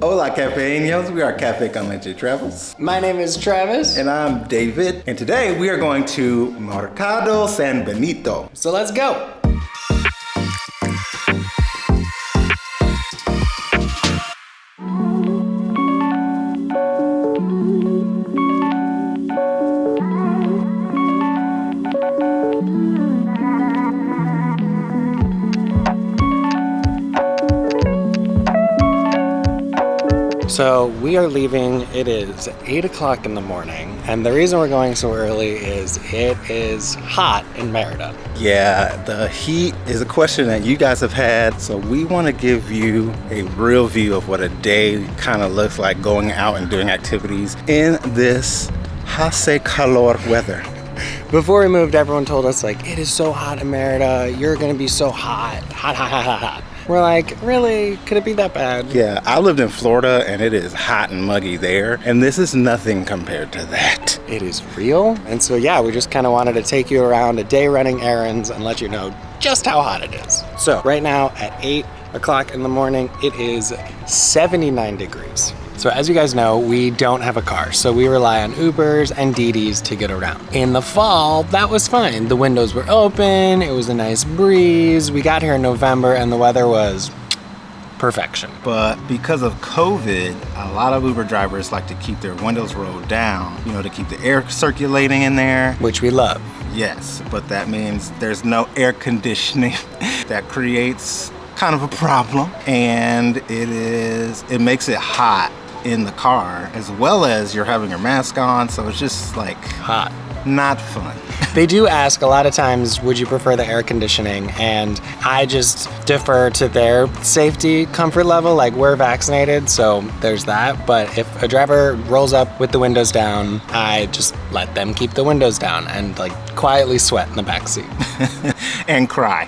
Hola cafeños, we are Cafe con Leche Travels. My name is Travis. And I'm David. And today we are going to Mercado San Benito. So let's go. So we are leaving, it is 8 o'clock in the morning, and the reason we're going so early is it is hot in Merida. Yeah, the heat is a question that you guys have had, so we want to give you a real view of what a day kind of looks like going out and doing activities in this hace calor weather. Before we moved, everyone told us, like, it is so hot in Merida, you're gonna be so hot, hot, hot, hot, hot, hot. We're like, really? Could it be that bad? Yeah, I lived in Florida and it is hot and muggy there, and this is nothing compared to that. It is real. And so, yeah, we just kind of wanted to take you around a day running errands and let you know just how hot it is. So right now at 8 o'clock in the morning, it is 79 degrees. So as you guys know, we don't have a car, so we rely on Ubers and Didis to get around. In the fall, that was fine. The windows were open, it was a nice breeze. We got here in November and the weather was perfection. But because of COVID, a lot of Uber drivers like to keep their windows rolled down, to keep the air circulating in there. Which we love. Yes, but that means there's no air conditioning. That creates kind of a problem, and it makes it hot in the car, as well as you're having your mask on, so it's just like hot. Not fun. They do ask a lot of times, would you prefer the air conditioning? And I just defer to their safety comfort level. Like, we're vaccinated, so there's that. But if a driver rolls up with the windows down, I just let them keep the windows down and like quietly sweat in the backseat. And cry.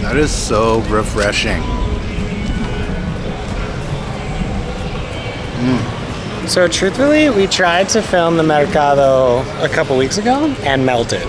It is so refreshing. So truthfully, we tried to film the Mercado a couple weeks ago and melted.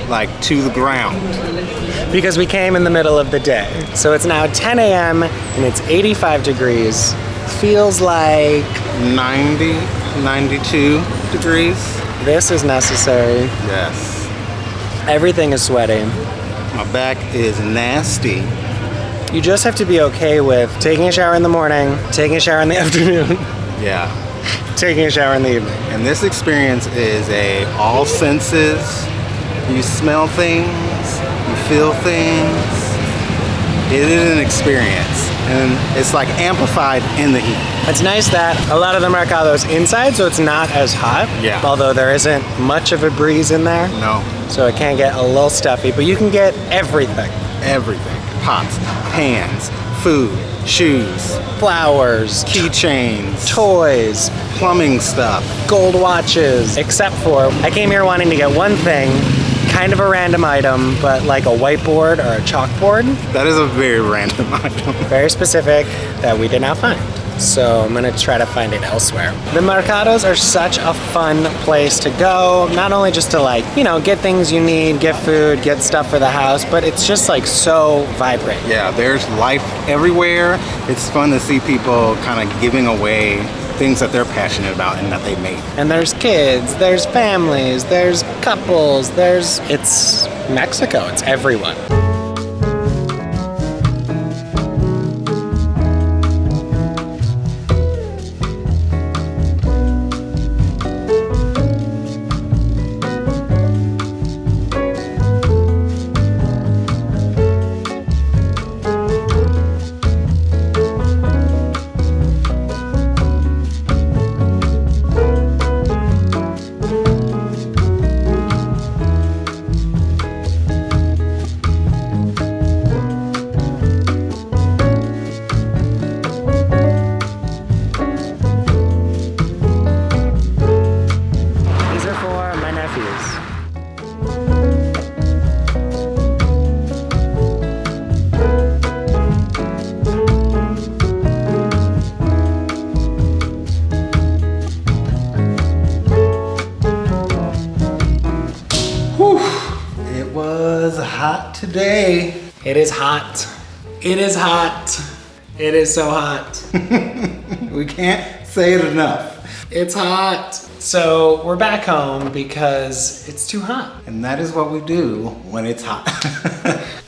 Like to the ground. Because we came in the middle of the day. So it's now 10 a.m. and it's 85 degrees. Feels like 90, 92 degrees. This is necessary. Yes. Everything is sweaty. My back is nasty. You just have to be okay with taking a shower in the morning, taking a shower in the afternoon. Yeah. Taking a shower in the evening. And this experience is all senses. You smell things, you feel things. It is an experience, and it's like amplified in the heat. It's nice that a lot of the Mercado's inside, so it's not as hot. Yeah. Although there isn't much of a breeze in there. No. So it can get a little stuffy, but you can get everything. Everything. Pots, pans, food, shoes, flowers, keychains, toys, plumbing stuff, gold watches. Except for, I came here wanting to get one thing, kind of a random item, but like a whiteboard or a chalkboard. That is a very random item. Very specific that we did not find. so I'm gonna try to find it elsewhere. The Mercados are such a fun place to go, not only just to like, you know, get things you need, get food, get stuff for the house, but it's just like so vibrant. Yeah, there's life everywhere. It's fun to see people kind of giving away things that they're passionate about and that they make. And there's kids, there's families, there's couples, it's Mexico, it's everyone. Hot today. It is hot. It is hot. It is so hot. We can't say it enough. It's hot. So we're back home because it's too hot. And that is what we do when it's hot.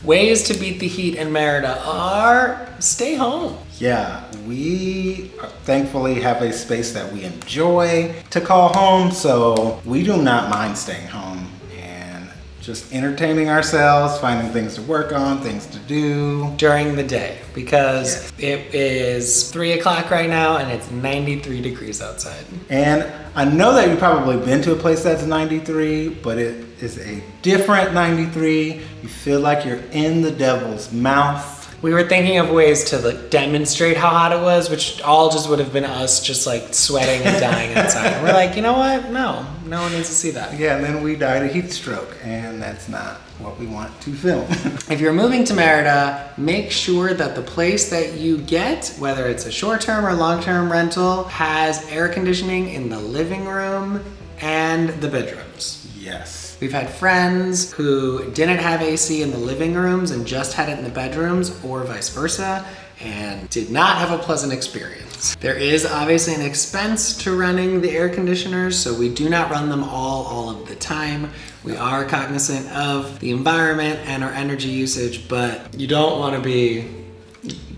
Ways to beat the heat in Merida are stay home. Yeah, we thankfully have a space that we enjoy to call home, so we do not mind staying home and just entertaining ourselves, finding things to work on, things to do. During the day, because it is 3 o'clock right now and it's 93 degrees outside. And I know that you've probably been to a place that's 93, but it is a different 93. You feel like you're in the devil's mouth. We were thinking of ways to like demonstrate how hot it was, which all just would have been us just like sweating and dying outside. And we're like, you know what? No one needs to see that. Yeah, and then we died of heat stroke, and that's not what we want to film. If you're moving to Merida, make sure that the place that you get, whether it's a short-term or long-term rental, has air conditioning in the living room and the bedrooms. Yes. We've had friends who didn't have AC in the living rooms and just had it in the bedrooms, or vice versa, and did not have a pleasant experience. There is obviously an expense to running the air conditioners, so we do not run them all of the time. We are cognizant of the environment and our energy usage, but you don't want to be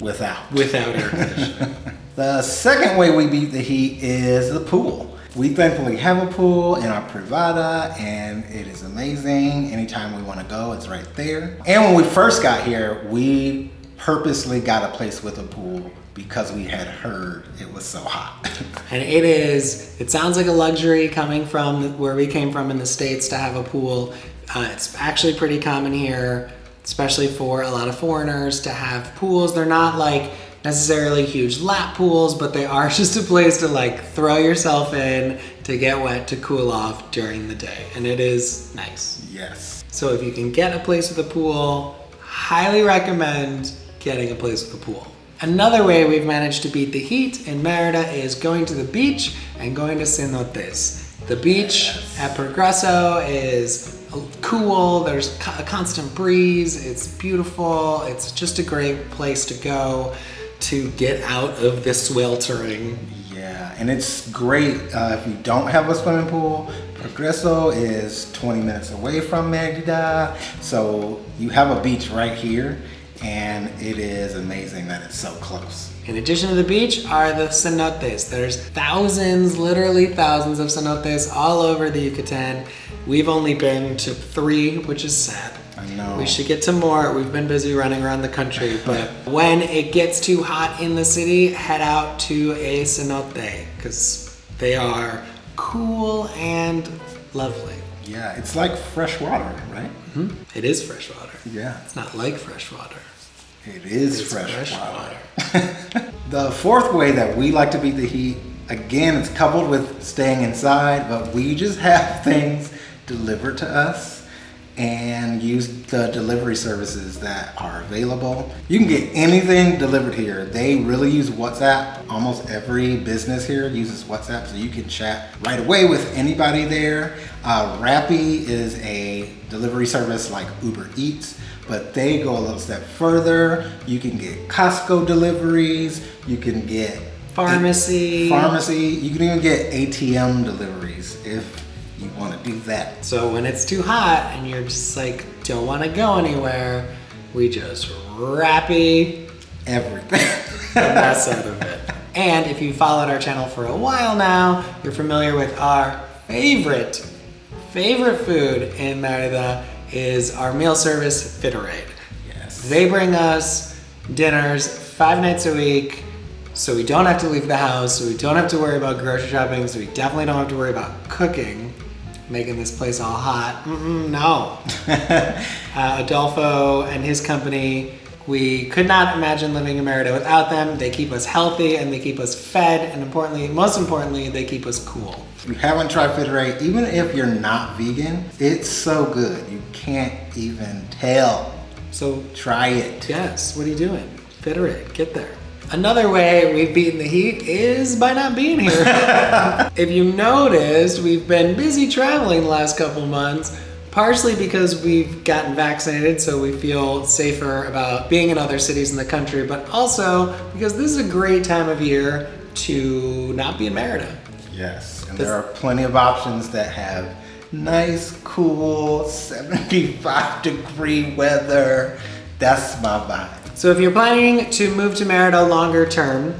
without air conditioning. The second way we beat the heat is the pool. We thankfully have a pool in our privada, and it is amazing. Anytime we want to go, it's right there. And when we first got here, we purposely got a place with a pool because we had heard it was so hot. And it sounds like a luxury coming from where we came from in the States to have a pool. It's actually pretty common here, especially for a lot of foreigners, to have pools. They're not like necessarily huge lap pools, but they are just a place to like throw yourself in, to get wet, to cool off during the day. And it is nice. Yes. So if you can get a place with a pool, highly recommend getting a place with a pool. Another way we've managed to beat the heat in Merida is going to the beach and going to cenotes. The beach at Progreso is cool, there's a constant breeze, it's beautiful, it's just a great place to go to get out of the sweltering. Yeah, and it's great if you don't have a swimming pool. Progreso is 20 minutes away from Merida, so you have a beach right here, and it is amazing that it's so close. In addition to the beach are the cenotes. There's thousands, literally thousands of cenotes all over the Yucatan. We've only been to 3, which is sad. I know. We should get to more. We've been busy running around the country, but when it gets too hot in the city, head out to a cenote because they are cool and lovely. Yeah, it's like fresh water, right? Mm-hmm. It is fresh water. Yeah. It's not like fresh water. It is fresh water. The fourth way that we like to beat the heat, again, it's coupled with staying inside, but we just have things delivered to us. and use the delivery services that are available. You can get anything delivered here. They really use WhatsApp. Almost every business here uses WhatsApp, so you can chat right away with anybody there. Rappi is a delivery service like Uber Eats, but they go a little step further. You can get Costco deliveries, you can get pharmacy. You can even get ATM deliveries if you want to do that. So when it's too hot and you're just like, don't want to go anywhere, we just Rappi everything. the mess out of it. And if you followed our channel for a while now, you're familiar with our favorite food in Merida is our meal service, Fit-A-Raid. Yes. They bring us dinners 5 nights a week, so we don't have to leave the house, so we don't have to worry about grocery shopping, so we definitely don't have to worry about cooking, making this place all hot. No. Adolfo and his company, we could not imagine living in Merida without them. They keep us healthy and they keep us fed, and most importantly, they keep us cool. If you haven't tried Fit-A-Raid, even if you're not vegan, it's so good. You can't even tell. So try it. Yes, what are you doing? Fit-A-Raid, get there. Another way we've beaten the heat is by not being here. If you noticed, we've been busy traveling the last couple months, partially because we've gotten vaccinated, so we feel safer about being in other cities in the country, but also because this is a great time of year to not be in Merida. Yes, and there are plenty of options that have nice, cool, 75-degree weather. That's my vibe. So if you're planning to move to Merida longer term,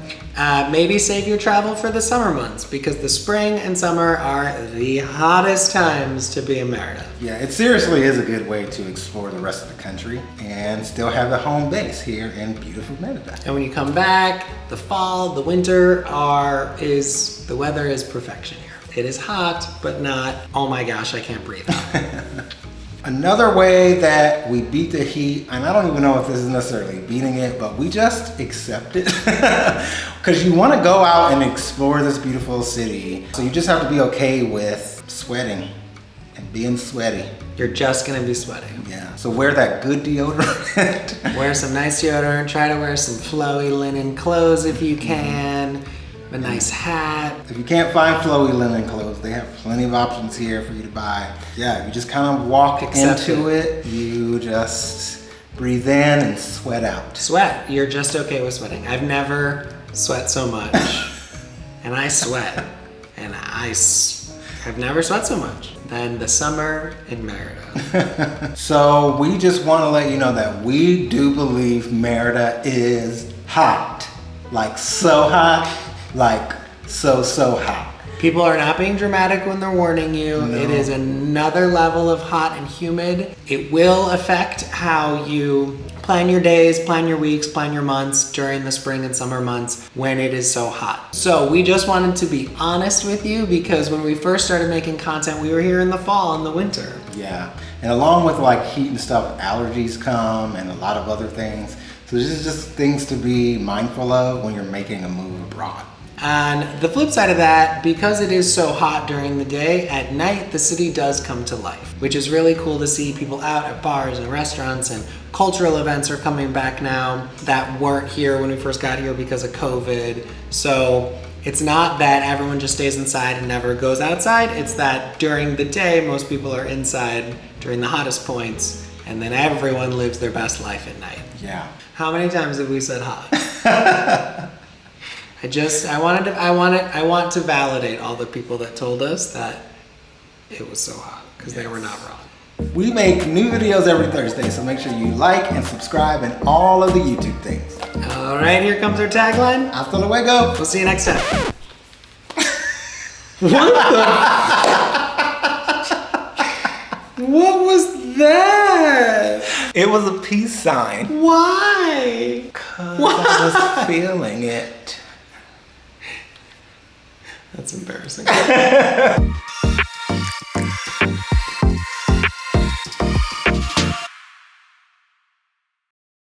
maybe save your travel for the summer months, because the spring and summer are the hottest times to be in Merida. Yeah, it seriously is a good way to explore the rest of the country and still have a home base here in beautiful Merida. And when you come back, the fall, the winter the weather is perfection here. It is hot, but not, oh my gosh, I can't breathe out. Another way that we beat the heat, and I don't even know if this is necessarily beating it, but we just accept it. Because you want to go out and explore this beautiful city. So you just have to be okay with sweating and being sweaty. You're just going to be sweating. Yeah. So wear that good deodorant. Wear some nice deodorant. Try to wear some flowy linen clothes if you can. A nice hat. If you can't find flowy linen clothes, they have plenty of options here for you to buy. Yeah, you just kind of walk into it. You just breathe in and sweat out. Sweat. You're just okay with sweating. I've never sweat so much. And I sweat. And I've never sweat so much than the summer in Merida. So we just want to let you know that we do believe Merida is hot. Like so hot. Like so hot. People are not being dramatic when they're warning you. No. It is another level of hot and humid. It will affect how you plan your days, plan your weeks, plan your months during the spring and summer months when it is so hot. So we just wanted to be honest with you, because when we first started making content, we were here in the fall and the winter. Yeah, and along with like heat and stuff, allergies come and a lot of other things. So this is just things to be mindful of when you're making a move abroad. On the flip side of that, because it is so hot during the day, at night the city does come to life, which is really cool to see. People out at bars and restaurants, and cultural events are coming back now that weren't here when we first got here because of COVID. So it's not that everyone just stays inside and never goes outside. It's that during the day, most people are inside during the hottest points, and then everyone lives their best life at night. Yeah. How many times have we said hot? I want to validate all the people that told us that it was so hot, because they were not wrong. We make new videos every Thursday, so make sure you like and subscribe and all of the YouTube things. All right, here comes our tagline. Hasta luego. We'll see you next time. What the? What was that? It was a peace sign. Why? Because I was feeling it. That's embarrassing.